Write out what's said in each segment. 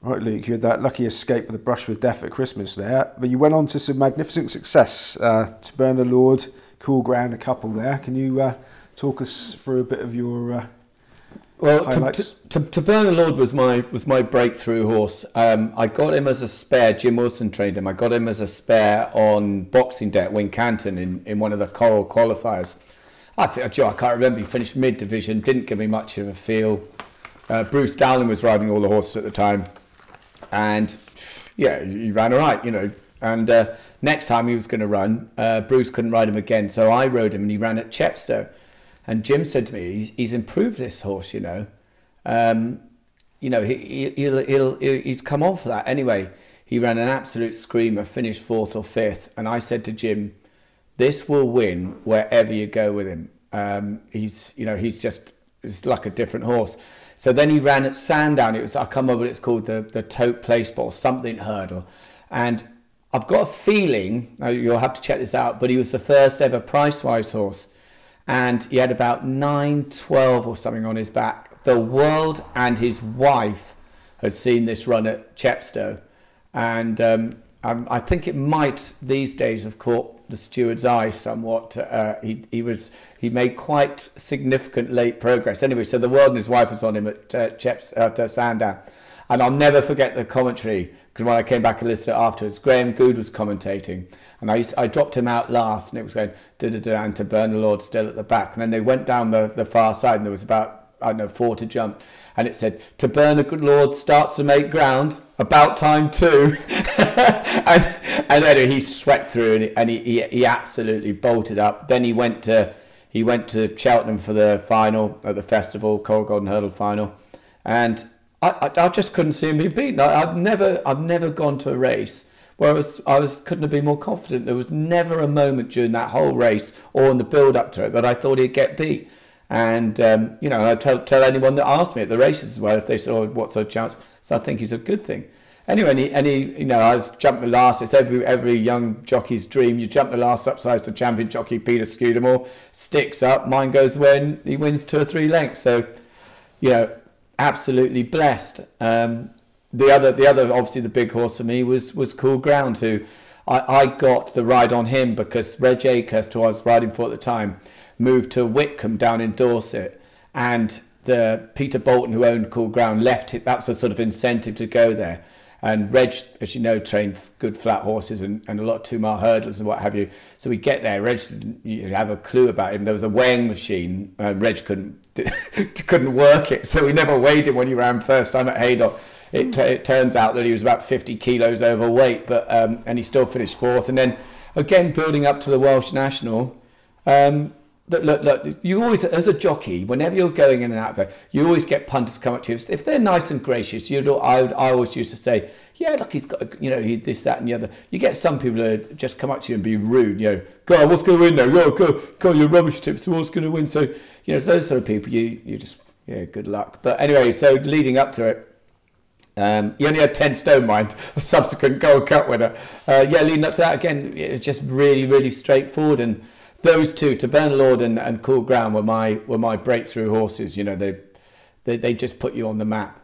Right, Luke, you had that lucky escape with a brush with death at Christmas there, but you went on to some magnificent success. Taberna Lord, Cool Ground, a couple there. Can you talk us through a bit of your highlights? Taberna Lord was my breakthrough horse. I got him as a spare. Jim Wilson trained him. I got him as a spare on Boxing Day at Wincanton in one of the Coral qualifiers. I can't remember. He finished mid-division, didn't give me much of a feel. Bruce Dowling was riding all the horses at the time. And yeah, he ran all right, you know. And next time he was going to run, Bruce couldn't ride him again. So I rode him and he ran at Chepstow. And Jim said to me, he's improved this horse, you know. He's come on for that. Anyway, he ran an absolute screamer, finished 4th or 5th. And I said to Jim, this will win wherever you go with him. It's like a different horse. So then he ran at Sandown. I can't remember what it's called, the Tote Place Ball, something hurdle. And I've got a feeling, you'll have to check this out, but he was the first ever price-wise horse. And he had about 9-12 or something on his back. The world and his wife had seen this run at Chepstow. And I think it might these days have caught the steward's eye somewhat. He made quite significant late progress. Anyway, so the world and his wife was on him at Sandown. And I'll never forget the commentary, because when I came back and listened afterwards, Graham Good was commentating. And I dropped him out last, and it was going da-da-da, and Taberna Lord still at the back. And then they went down the far side, and there was about, 4 to jump. And it said, Taberna Lord starts to make ground, about time too. and then he swept through, and he absolutely bolted up. Then he went to Cheltenham for the final at the festival, Coral Golden Hurdle final. And I just couldn't see him being beaten. I've never gone to a race where couldn't have been more confident. There was never a moment during that whole race or in the build up to it that I thought he'd get beat. And I tell anyone that asked me at the races as well, if they said, "Oh, what's a chance?" So I think he's a good thing. Anyway, I was jumping the last. It's every young jockey's dream. You jump the last upsides to champion jockey Peter Scudamore, sticks up. Mine goes when he wins 2 or 3 lengths. So, absolutely blessed. The other, obviously the big horse for me was Cool Ground, who I got the ride on him because Reg Akehurst, who I was riding for at the time, moved to Whitcomb down in Dorset, and the Peter Bolton, who owned Cool Ground, left it. That was a sort of incentive to go there. And Reg, as you know, trained good flat horses and a lot of 2-mile hurdles and what have you. So we get there. Reg didn't have a clue about him. There was a weighing machine, and Reg couldn't work it. So we never weighed him when he ran first time at Haydock. It turns out that he was about 50 kilos overweight, but and he still finished 4th. And then again, building up to the Welsh National. Look, you always, as a jockey, whenever you're going in and out there, you always get punters come up to you. If they're nice and gracious, I always used to say, yeah, look, he's got, this, that, and the other. You get some people who just come up to you and be rude, God, what's going to win now? Go, your rubbish tips, what's going to win? So, those sort of people, you just, good luck. But anyway, so leading up to it, he only had 10 stone, mind, a subsequent Gold Cup winner. Leading up to that, again, it was just really, really straightforward. And those two, Taberna Lord and Cool Ground, were my breakthrough horses. They just put you on the map.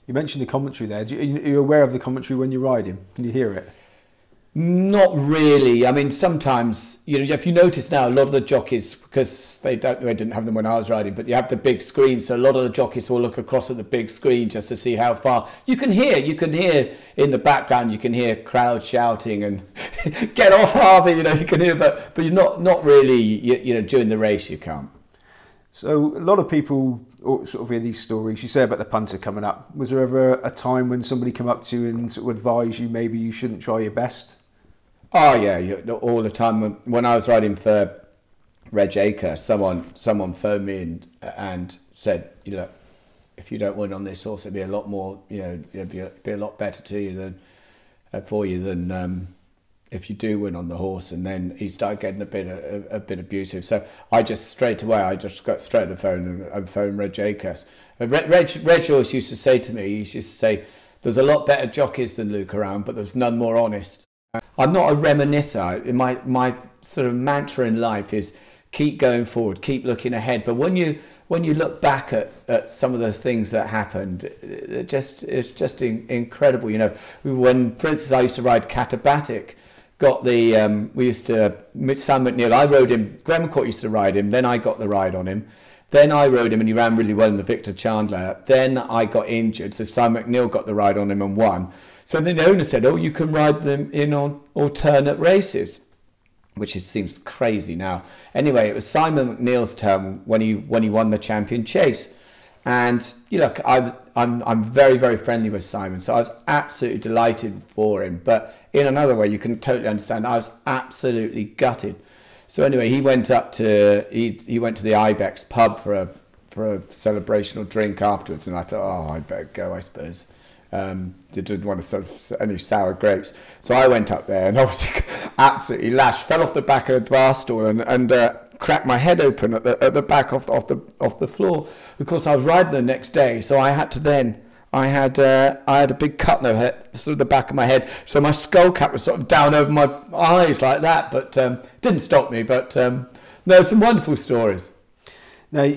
You mentioned the commentary there. Are you aware of the commentary when you ride him? Can you hear it? Not really. I mean, sometimes, if you notice now, a lot of the jockeys, because they didn't have them when I was riding, but you have the big screen, so a lot of the jockeys will look across at the big screen just to see how far. You can hear in the background, you can hear crowds shouting and get off, Harvey, you can hear, but you're not really, during the race you can't. So a lot of people sort of hear these stories. You say about the punter coming up. Was there ever a time when somebody came up to you and sort of advised you maybe you shouldn't try your best? Oh yeah, all the time. When I was riding for Reg Akehurst, someone phoned me and said, if you don't win on this horse, it'd be a lot more, it'd be a lot better to you than if you do win on the horse. And then he started getting a bit abusive. So I just straight away, got straight on the phone and phoned Reg Akehurst. Reg always used to say to me, he used to say, there's a lot better jockeys than Luke around, but there's none more honest. I'm not a reminiscer. My sort of mantra in life is keep going forward, keep looking ahead. But when when you look back at some of those things that happened, it's just incredible. You know, when, for instance, I used to ride Catabatic, got the, we used to, Sam McNeil, I rode him, Graham McCourt used to ride him, then I got the ride on him. Then I rode him and he ran really well in the Victor Chandler. Then I got injured, so Simon McNeil got the ride on him and won. So then the owner said, oh, you can ride them in on alternate races, which seems crazy now. Anyway, it was Simon McNeil's turn when he won the Champion Chase. And you know, I'm very, very friendly with Simon, so I was absolutely delighted for him. But in another way, you can totally understand, I was absolutely gutted. So anyway, he went up to he went to the Ibex pub for a celebrational drink afterwards, and I thought, oh, I better go, I suppose. They didn't want to sort of any sour grapes, so I went up there and obviously absolutely lashed, fell off the back of the bar stool and cracked my head open at the back off the floor. Of course, I was riding the next day, so I had to then. I had a big cut in the head, sort of the back of my head, so my skull cap was sort of down over my eyes like that, but didn't stop me. But no, some wonderful stories. Now,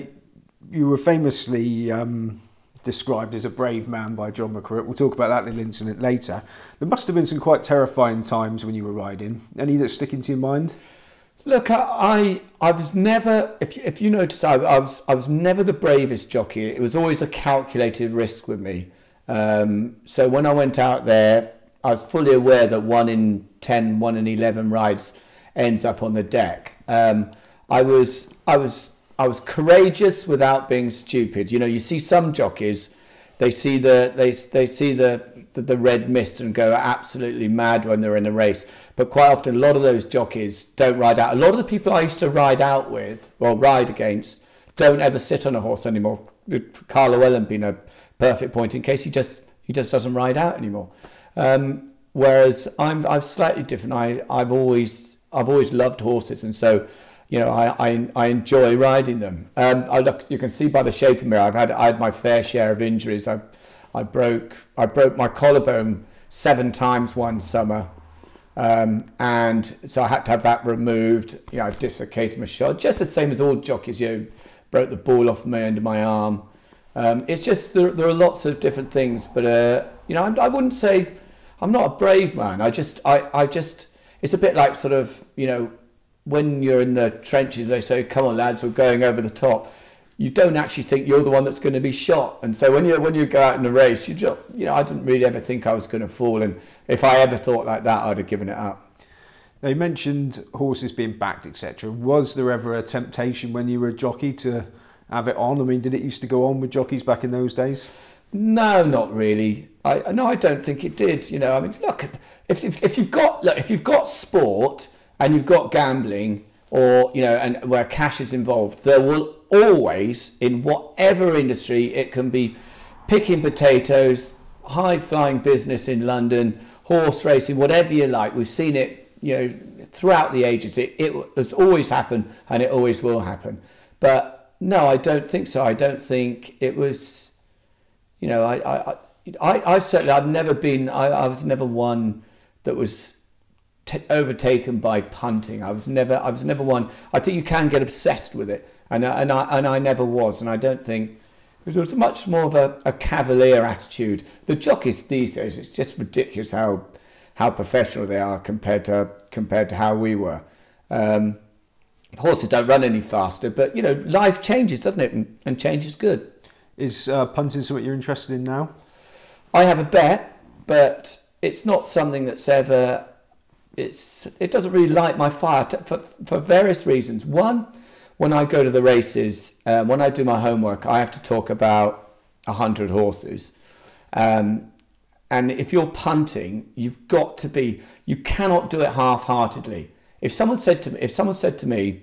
you were famously described as a brave man by John McCrory. We'll talk about that little incident later. There must have been some quite terrifying times when you were riding. Any that stick into your mind? Look, I was never, if you notice, I was never the bravest jockey. It was always a calculated risk with me. So when I went out there, I was fully aware that 1 in 10, 1 in 11 rides ends up on the deck. I was courageous without being stupid. You know, you see some jockeys, they see the red mist and go absolutely mad when they're in a race. But quite often, a lot of those jockeys don't ride out. A lot of the people I used to ride out with, or ride against, don't ever sit on a horse anymore. Carl Llewellyn being a perfect point in case he just doesn't ride out anymore. Whereas I'm slightly different. I've always loved horses, and so you know I enjoy riding them. Look, you can see by the shape of me, I had my fair share of injuries. I broke my collarbone 7 times one summer. And so I had to have that removed. You know, I dislocated my shoulder, just the same as all jockeys. You know, broke the ball off the end of my arm. It's just there are lots of different things, but you know, I wouldn't say I'm not a brave man. I just it's a bit like sort of, you know, when you're in the trenches, they say, "Come on, lads, we're going over the top." You don't actually think you're the one that's going to be shot, and so when you go out in a race, you know, I didn't really ever think I was going to fall, and if I ever thought like that, I'd have given it up. They mentioned horses being backed, etc. Was there ever a temptation when you were a jockey to have it on? I mean, did it used to go on with jockeys back in those days? No, not really. I don't think it did. You know, I mean, look, if you've got sport and you've got gambling, or you know, and where cash is involved, there will always, in whatever industry, it can be picking potatoes, high-flying business in London, horse racing, whatever you like. We've seen it, you know, throughout the ages. It has always happened, and it always will happen. But no, I don't think so. I don't think it was, you know, I certainly, I was never one that was overtaken by punting. I was never one. I think you can get obsessed with it, and I never was, and I don't think it was much more of a cavalier attitude. The jockeys these days, it's just ridiculous how professional they are compared to how we were. Horses don't run any faster, but you know, life changes, doesn't it? And change is good. Is punting something you're interested in now? I have a bet, but it's not something that's ever. It doesn't really light my fire for various reasons. One, when I go to the races, when I do my homework, I have to talk about 100 horses. And if you're punting, you've got to be. You cannot do it half-heartedly. If someone said to me,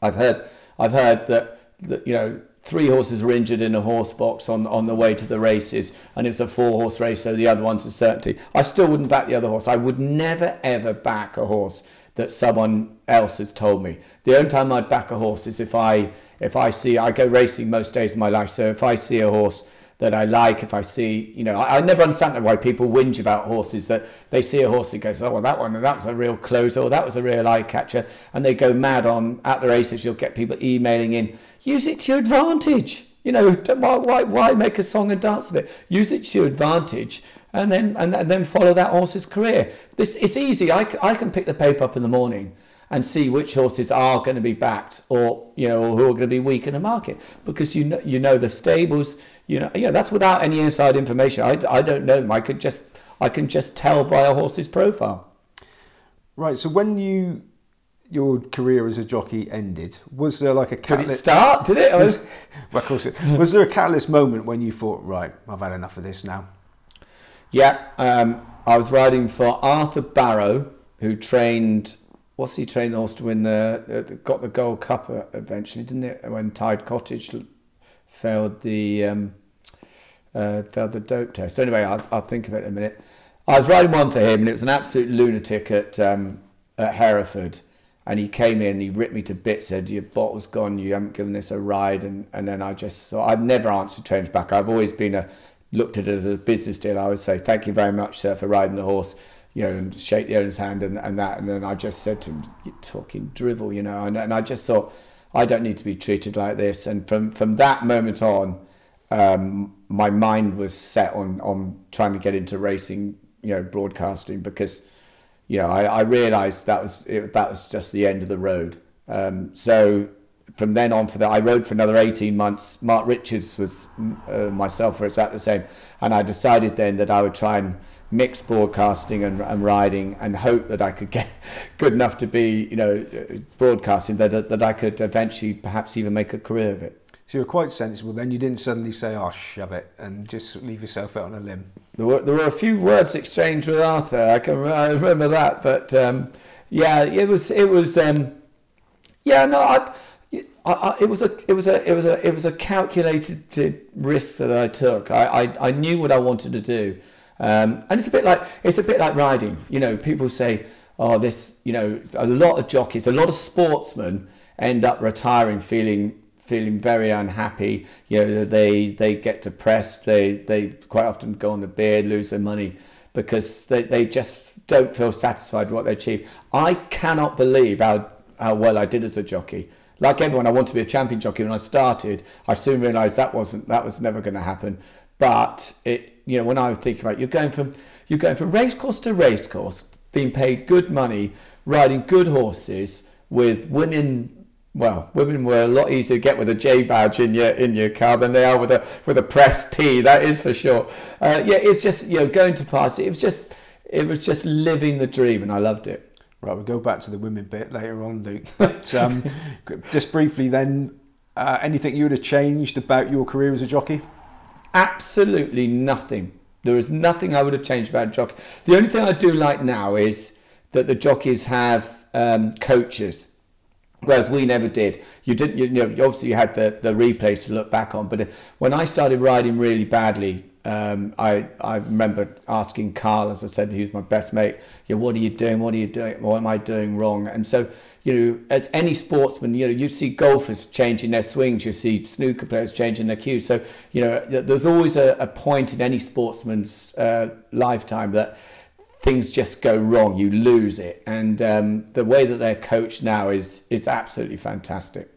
I've heard that you know, 3 horses were injured in a horse box on the way to the races, and it's a 4-horse race, so the other one's a certainty. I still wouldn't back the other horse. I would never ever back a horse that someone else has told me. The only time I'd back a horse is if I go racing most days of my life. So if I see a horse that I like, if I see, you know, I never understand why people whinge about horses, that they see a horse and goes, oh, well, that was a real closer, or that was a real eye catcher, and they go mad at the races. You'll get people emailing in, use it to your advantage. You know, why make a song and dance of it? Use it to your advantage, and then follow that horse's career. It's easy. I can pick the paper up in the morning and see which horses are going to be backed, or you know, or who are going to be weak in the market, because you know the stables. You know that's without any inside information. I don't know them. I can just tell by a horse's profile. Right. So when your career as a jockey ended, was there like a catalyst? Did it start? Did it? Well, of course. Was there a catalyst moment when you thought, right, I've had enough of this now? Yeah. I was riding for Arthur Barrow, who trained. What's he trained the horse to win got the Gold Cup eventually, didn't it? When Tide Cottage failed the dope test. Anyway, I'll think of it in a minute. I was riding one for him, and it was an absolute lunatic at Hereford. And he came in, he ripped me to bits, said, your bottle's gone, you haven't given this a ride. And then I just thought, I've never answered trains back. I've always been looked at it as a business deal. I would say, thank you very much, sir, for riding the horse, you know, and shake the owner's hand and that. And then I just said to him, you're talking drivel, you know. And I just thought, I don't need to be treated like this. And from that moment on, my mind was set on trying to get into racing, you know, broadcasting, because you know, I realised that was just the end of the road. So from then on, I rode for another 18 months. Mark Richards was myself was at the same, and I decided then that I would try and mix broadcasting and riding, and hope that I could get good enough to be, you know, broadcasting, that I could eventually perhaps even make a career of it. So you were quite sensible then. You didn't suddenly say, oh, shove it, and just leave yourself out on a limb. There were a few words exchanged with Arthur. I remember that, but yeah, it was yeah, no, it was a calculated risk that I took. I knew what I wanted to do, and it's a bit like riding. You know, people say, oh, this, you know, a lot of jockeys, a lot of sportsmen end up retiring feeling very unhappy. You know, they get depressed. They quite often go on the beard, lose their money, because they just don't feel satisfied with what they achieve. I cannot believe how well I did as a jockey. Like everyone, I wanted to be a champion jockey when I started. I soon realised that was never going to happen. But you know, when I was thinking about it, you're going from racecourse to racecourse, being paid good money, riding good horses, with women. Well, women were a lot easier to get with a J badge in your car than they are with a press P. That is for sure. Yeah, it's just, you know, going to party. It was just living the dream, and I loved it. Right, we'll go back to the women bit later on, Luke. But just briefly then, anything you would have changed about your career as a jockey? Absolutely nothing. There is nothing I would have changed about a jockey. The only thing I do like now is that the jockeys have coaches. Whereas we never did. You didn't. You know, obviously you had the replays to look back on. But when I started riding really badly, I remember asking Carl, as I said, he was my best mate. You know, what are you doing? What are you doing? What am I doing wrong? And so, you know, as any sportsman, you know, you see golfers changing their swings. You see snooker players changing their cues. So, you know, there's always a point in any sportsman's lifetime that things just go wrong, you lose it. And the way that they're coached now is absolutely fantastic.